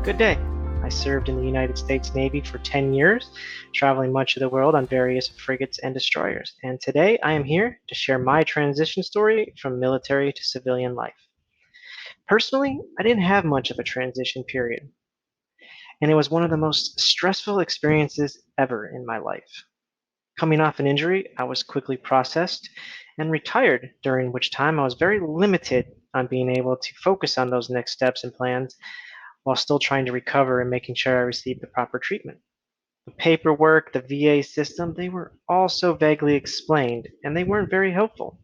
Good day. I served in the United States Navy for 10 years, traveling much of the world on various frigates and destroyers. And today I am here to share my transition story from military to civilian life. Personally, I didn't have much of a transition period, and it was one of the most stressful experiences ever in my life. Coming off an injury, I was quickly processed and retired, during which time I was very limited on being able to focus on those next steps and plans while still trying to recover and making sure I received the proper treatment. The paperwork, the VA system, they were all so vaguely explained, and they weren't very helpful.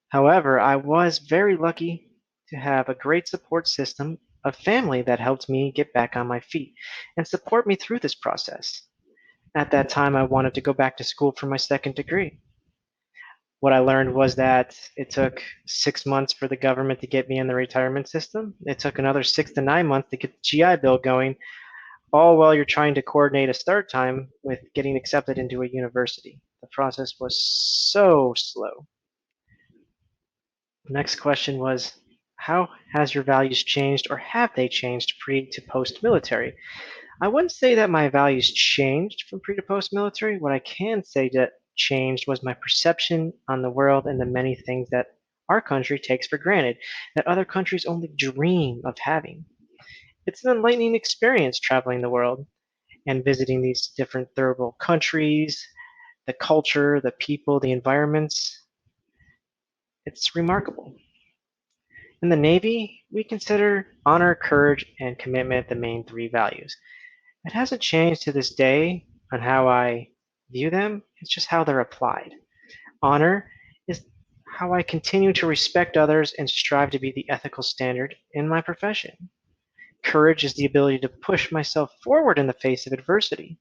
However, I was very lucky to have a great support system, a family that helped me get back on my feet and support me through this process. At that time, I wanted to go back to school for my second degree. What I learned was that it took 6 months for the government to get me in the retirement system. It took another 6 to 9 months to get the GI Bill going, all while you're trying to coordinate a start time with getting accepted into a university. The process was so slow. The next question was, how has your values changed, or have they changed pre to post military? I wouldn't say that my values changed from pre to post military. What I can say that changed was my perception on the world and the many things that our country takes for granted, that other countries only dream of having. It's an enlightening experience traveling the world and visiting these different third world countries, the culture, the people, the environments. It's remarkable. In the Navy, we consider honor, courage, and commitment the main three values. It hasn't changed to this day on how I view them, it's just how they're applied. Honor is how I continue to respect others and strive to be the ethical standard in my profession. Courage is the ability to push myself forward in the face of adversity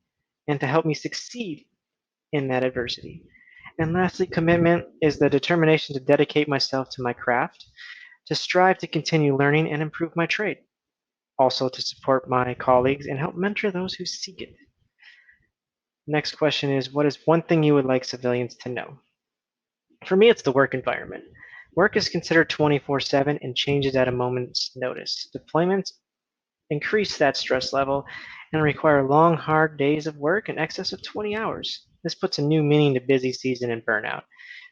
and to help me succeed in that adversity. And lastly, commitment is the determination to dedicate myself to my craft, to strive to continue learning and improve my trade, also to support my colleagues and help mentor those who seek it. Next question is, what is one thing you would like civilians to know? For me, it's the work environment. Work is considered 24/7 and changes at a moment's notice. Deployments increase that stress level and require long, hard days of work in excess of 20 hours. This puts a new meaning to busy season and burnout.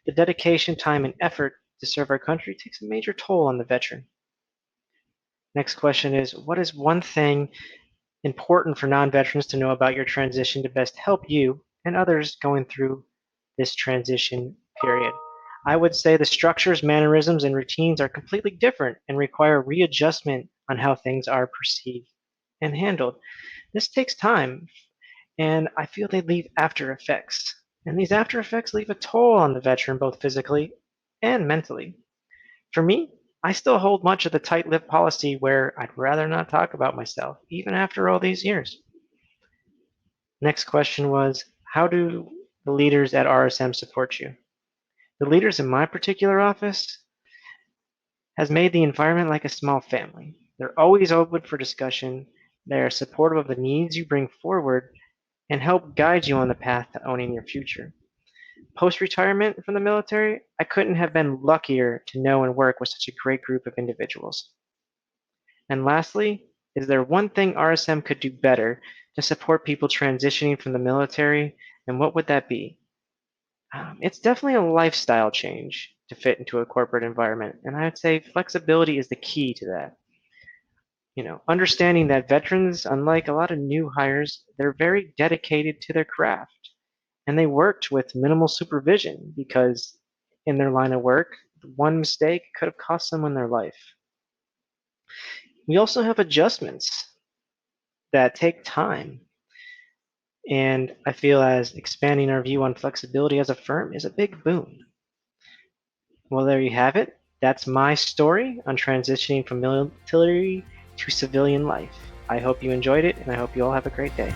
The dedication, time, and effort to serve our country takes a major toll on the veteran. Next question is, what is one thing important for non-veterans to know about your transition to best help you and others going through this transition period? I would say the structures, mannerisms, and routines are completely different and require readjustment on how things are perceived and handled. This takes time, and I feel they leave after effects. And these after effects leave a toll on the veteran, both physically and mentally. For me, I still hold much of the tight-lipped policy where I'd rather not talk about myself, even after all these years. Next question was, how do the leaders at RSM support you? The leaders in my particular office has made the environment like a small family. They're always open for discussion. They are supportive of the needs you bring forward and help guide you on the path to owning your future. Post-retirement from the military, I couldn't have been luckier to know and work with such a great group of individuals. And lastly, is there one thing RSM could do better to support people transitioning from the military, and what would that be? It's definitely a lifestyle change to fit into a corporate environment, and I would say flexibility is the key to that. Understanding that veterans, unlike a lot of new hires, they're very dedicated to their craft, and they worked with minimal supervision because in their line of work, one mistake could have cost someone their life. We also have adjustments that take time, and I feel as expanding our view on flexibility as a firm is a big boon. Well, there you have it. That's my story on transitioning from military to civilian life. I hope you enjoyed it, and I hope you all have a great day.